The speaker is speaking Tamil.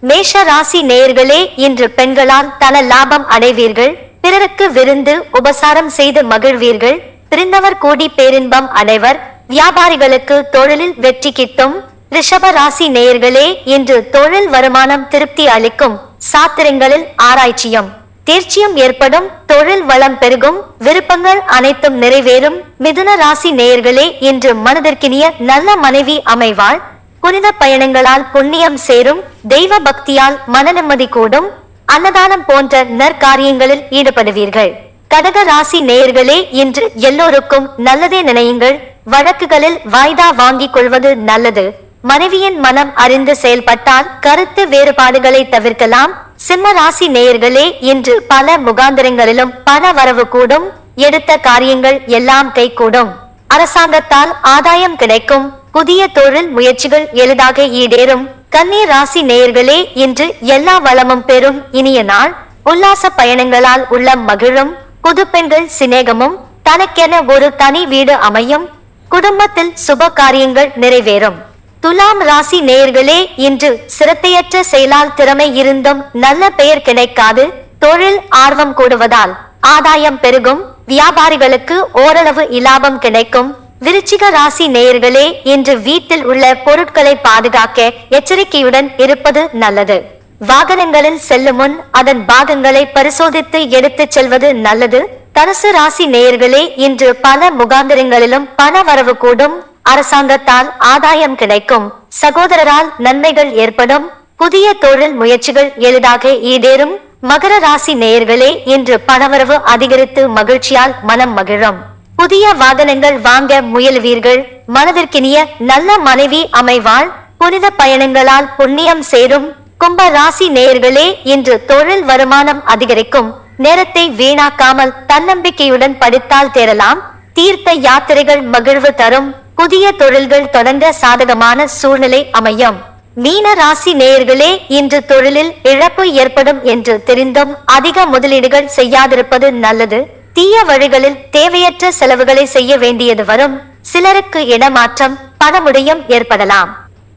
மேஷ ராசி நேயர்களே, இன்று பெண்களால் தன லாபம் அடைவீர்கள். பிறருக்கு விருந்து உபசாரம் செய்து மகிழ்வீர்கள். பிரிந்தவர் கூடி பேரின்பம் அடைவர். வியாபாரிகளுக்கு தொழிலில் வெற்றி கிட்டும். ரிஷப ராசி நேயர்களே, இன்று தொழில் வருமானம் திருப்தி அளிக்கும். சாத்திரங்களில் ஆராய்ச்சியும் தேர்ச்சியும் ஏற்படும். தொழில் வளம் பெருகும். விருப்பங்கள் அனைத்தும் நிறைவேறும். மிதுன ராசி நேயர்களே, இன்று மனதிற்கினிய நல்ல மனைவி அமைவாள். புனித பயணங்களால் புண்ணியம் சேரும். தெய்வ பக்தியால் மன நிம்மதி கூடும். அன்னதானம் போன்ற நற்காரியங்களில் ஈடுபடுவீர்கள். கடக ராசி நேயர்களே, இன்று எல்லோருக்கும் நல்லதே நினையுங்கள். வழக்குகளில் வாய்தா வாங்கிக் கொள்வது நல்லது. மனைவியின் மனம் அறிந்து செயல்பட்டால் கருத்து வேறுபாடுகளை தவிர்க்கலாம். சிம்ம ராசி நேயர்களே, இன்று பல முகாந்திரங்களிலும் பண வரவு கூடும். எடுத்த காரியங்கள் எல்லாம் கைகூடும். அரசாங்கத்தால் ஆதாயம் கிடைக்கும். புதிய தொழில் முயற்சிகள் எளிதாக ஈடேறும். கன்னி ராசி நேயர்களே, இன்று எல்லா வளமும் பெறும் இனிய நாள். உல்லாச பயணங்களால் உள்ளம் மகிழும். புது பெண்கள் சிநேகமும். தனக்கென ஒரு தனி வீடு அமையும். குடும்பத்தில் சுப காரியங்கள் நிறைவேறும். துலாம் ராசி நேயர்களே, இன்று சிரத்தையற்ற செயலால் திறமை இருந்தும் நல்ல பெயர் கிடைக்காது. தொழில் ஆர்வம் கூடுவதால் ஆதாயம் பெருகும். வியாபாரிகளுக்கு ஓரளவு இலாபம் கிடைக்கும். விருச்சிக ராசி நேயர்களே, இன்று வீட்டில் உள்ள பொருட்களை பாதுகாக்க எச்சரிக்கையுடன் இருப்பது நல்லது. வாகனங்களில் செல்லும் முன் அதன் பாகங்களை பரிசோதித்து எடுத்துச் செல்வது நல்லது. தனுசு ராசி நேயர்களே, இன்று பல முகாந்திரங்களிலும் பண வரவு கூடும். அரசாங்கத்தால் ஆதாயம் கிடைக்கும். சகோதரரால் நன்மைகள் ஏற்படும். புதிய தொழில் முயற்சிகள் எளிதாக ஈடேறும். மகர ராசி நேயர்களே, இன்று பணவரவு அதிகரித்து மகிழ்ச்சியால் மனம் மகிழும். புதிய வாகனங்கள் வாங்க முயல்வீர்கள். மனதிற்கினிய நல்ல மனைவி அமைவாள். புனித பயணங்களால் புண்ணியம் சேரும். கும்ப ராசி நேயர்களே, இன்று தொழில் வருமானம் அதிகரிக்கும். நேரத்தை வீணாக்காமல் தன்னம்பிக்கையுடன் படித்தால் தேரலாம். தீர்த்த யாத்திரைகள் மகிழ்வு தரும். புதிய தொழில்கள் தொடங்க சாதகமான சூழ்நிலை அமையும். மீன ராசி நேயர்களே, இன்று தொழிலில் இழப்பு ஏற்படும் என்று தெரிந்தும் அதிக முதலீடுகள் செய்யாதிருப்பது நல்லது. தீய வழிகளில் தேவையற்ற செலவுகளை செய்ய வேண்டியது வரும். சிலருக்கு இடமாற்றம் பணமுடையும் ஏற்படலாம்.